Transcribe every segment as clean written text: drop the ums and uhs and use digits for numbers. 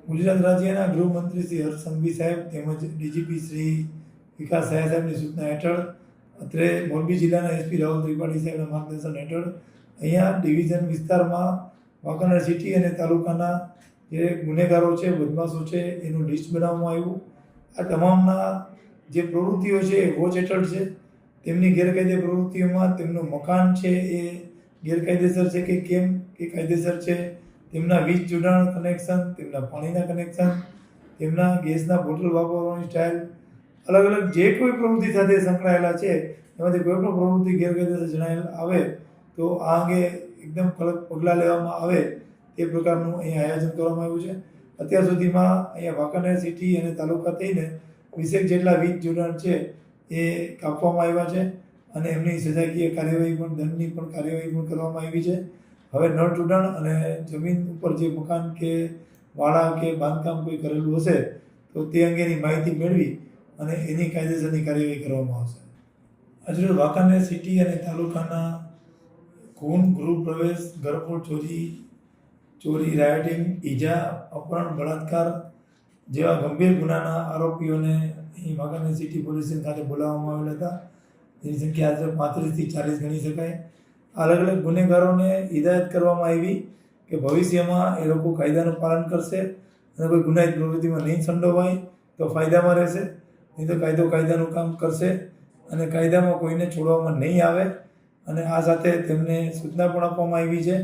ગુજરાત રાજ્યના ગૃહમંત્રી શ્રી હર્ષ સંઘવી સાહેબ તેમજ ડીજીપી શ્રી વિકાસ સહાય સાહેબની સૂચના હેઠળ અત્રે મોરબી જિલ્લાના એસપી રાહુલ ત્રિપાઠી સાહેબના માર્ગદર્શન હેઠળ અહીંયા ડિવિઝન વિસ્તારમાં વાંકાનેર સિટી અને તાલુકાના જે ગુનેગારો છે, બદમાશો છે, એનું લિસ્ટ બનાવવામાં આવ્યું. આ તમામના જે પ્રવૃત્તિઓ છે એ વોચ હેઠળ છે. તેમની ગેરકાયદે પ્રવૃત્તિઓમાં તેમનું મકાન છે એ ગેરકાયદેસર છે કે કેમ કે કાયદેસર છે, તેમના વીજ જોડાણ કનેક્શન, તેમના પાણીના કનેક્શન, તેમના ગેસના બોટલ વાપરવાની સ્ટાઇલ, અલગ અલગ જે કોઈ પ્રવૃત્તિ સાથે સંકળાયેલા છે એમાંથી કોઈ પણ પ્રવૃત્તિ ગેરકાયદેસર જણાયેલ આવે તો આ અંગે એકદમ કડક પગલાં લેવામાં આવે તે પ્રકારનું અહીંયા આયોજન કરવામાં આવ્યું છે. અત્યાર સુધીમાં અહીંયા વાંકાનેર સિટી અને તાલુકા થઈને 20 જેટલા વીજ જોડાણ છે એ કાપવામાં આવ્યા છે અને એમની સજાકીય કાર્યવાહી પણ, દંડની પણ કાર્યવાહી પણ કરવામાં આવી છે. હવે નળ જોડાણ અને જમીન ઉપર જે મકાન કે વાડા કે બાંધકામ કોઈ કરેલું હશે તો તે અંગેની માહિતી મેળવી અને એની કાયદેસરની કાર્યવાહી કરવામાં આવશે. આજરોજ વાંકાનેર સિટી અને તાલુકાના ખૂન, ગૃહ પ્રવેશ, ઘરફોડ ચોરી, રાયોટિંગ, ઈજા, અપહરણ, બળાત્કાર જેવા ગંભીર ગુનાના આરોપીઓને અહીં વાંકાનેર સિટી પોલીસ સ્ટેશન ખાતે બોલાવવામાં આવેલા હતા. જેની સંખ્યા આજે 35 થી 40 ગણી શકાય. અલગ અલગ ગુનેગારોને હિદાયત કરવામાં આવી કે ભવિષ્યમાં એ લોકો કાયદાનું પાલન કરશે અને કોઈ ગુનાહિત પ્રવૃત્તિમાં નહીં સંડોવાય તો ફાયદામાં રહેશે, નહીં તો કાયદાનું કામ કરશે અને કાયદામાં કોઈને છોડવામાં નહીં આવે. અને આ સાથે તેમને સૂચના પણ આપવામાં આવી છે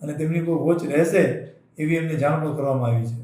અને તેમની પર વોચ રહેશે એવી એમને જાણ પણ કરવામાં આવી છે.